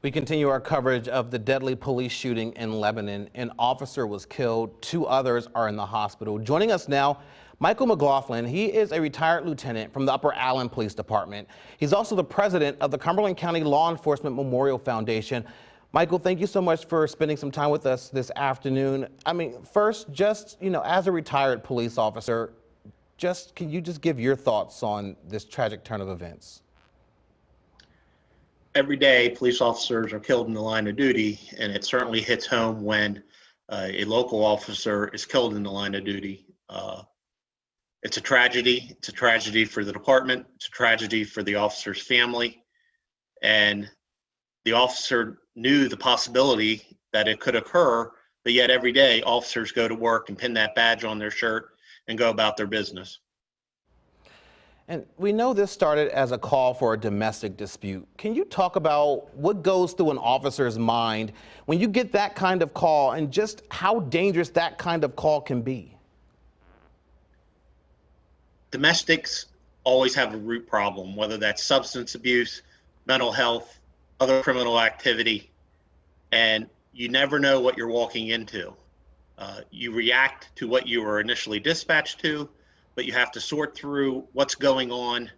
We continue our coverage of the deadly police shooting in Lebanon. An officer was killed. 2 others are in the hospital. Joining us now, Michael McLaughlin. He is a retired lieutenant from the Upper Allen Police Department. He's also the president of the Cumberland County Law Enforcement Memorial Foundation. Michael, thank you so much for spending some time with us this afternoon. First, as a retired police officer, can you just give your thoughts on this tragic turn of events? Every day, police officers are killed in the line of duty, and it certainly hits home when a local officer is killed in the line of duty. It's a tragedy. It's a tragedy for the department. It's a tragedy for the officer's family. And the officer knew the possibility that it could occur, but yet every day officers go to work and pin that badge on their shirt and go about their business. And we know this started as a call for a domestic dispute. Can you talk about what goes through an officer's mind when you get that kind of call and just how dangerous that kind of call can be? Domestics always have a root problem, whether that's substance abuse, mental health, other criminal activity, and you never know what you're walking into. You react to what you were initially dispatched to, but you have to sort through what's going on.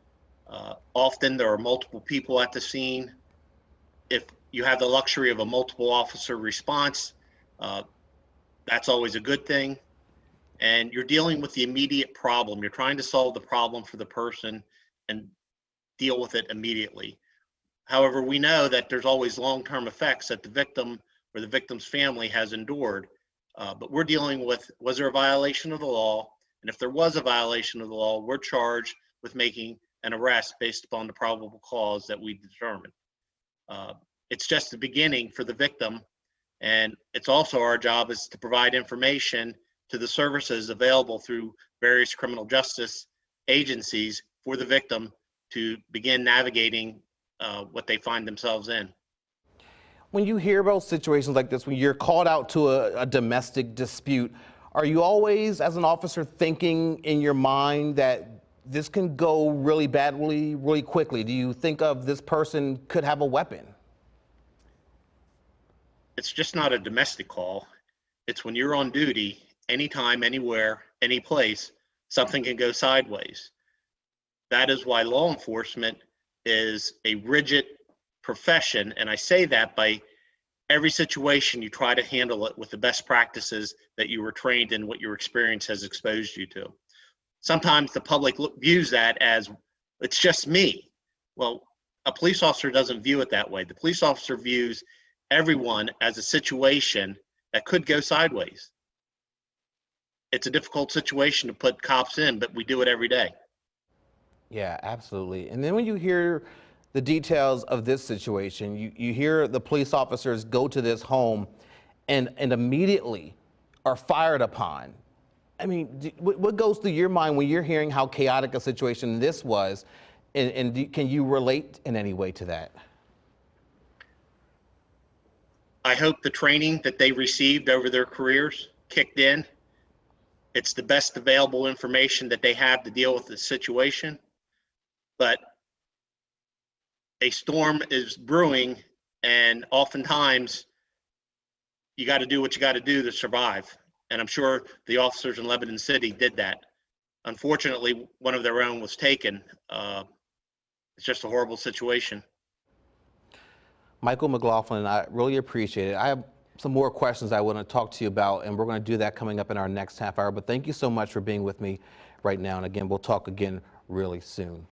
Often there are multiple people at the scene. If you have the luxury of a multiple officer response, that's always a good thing. And you're dealing with the immediate problem. You're trying to solve the problem for the person and deal with it immediately. However, we know that there's always long-term effects that the victim or the victim's family has endured. But we're dealing with, was there a violation of the law? And if there was a violation of the law, we're charged with making an arrest based upon the probable cause that we determined. It's just the beginning for the victim. And it's also our job is to provide information to the services available through various criminal justice agencies for the victim to begin navigating what they find themselves in. When you hear about situations like this, when you're called out to a domestic dispute, are you always, as an officer, thinking in your mind that this can go really badly, really quickly? Do you think of this person could have a weapon? It's just not a domestic call. It's when you're on duty, anytime, anywhere, any place, something can go sideways. That is why law enforcement is a rigid profession, and I say that by every situation you try to handle it with the best practices that you were trained in, what your experience has exposed you to. Sometimes the public views that as it's just me. Well, a police officer doesn't view it that way. The police officer views everyone as a situation that could go sideways. It's a difficult situation to put cops in, but we do it every day. Yeah, absolutely. And then when you hear the details of this situation, you hear the police officers go to this home and immediately are fired upon. What goes through your mind when you're hearing how chaotic a situation this was, and can you relate in any way to that? I hope the training that they received over their careers kicked in. It's the best available information that they have to deal with the situation. But a storm is brewing, and oftentimes you got to do what you got to do to survive. And I'm sure the officers in Lebanon City did that. Unfortunately, one of their own was taken. It's just a horrible situation. Michael McLaughlin, I really appreciate it. I have some more questions I want to talk to you about, and we're going to do that coming up in our next half hour. But thank you so much for being with me right now. And again, we'll talk again really soon.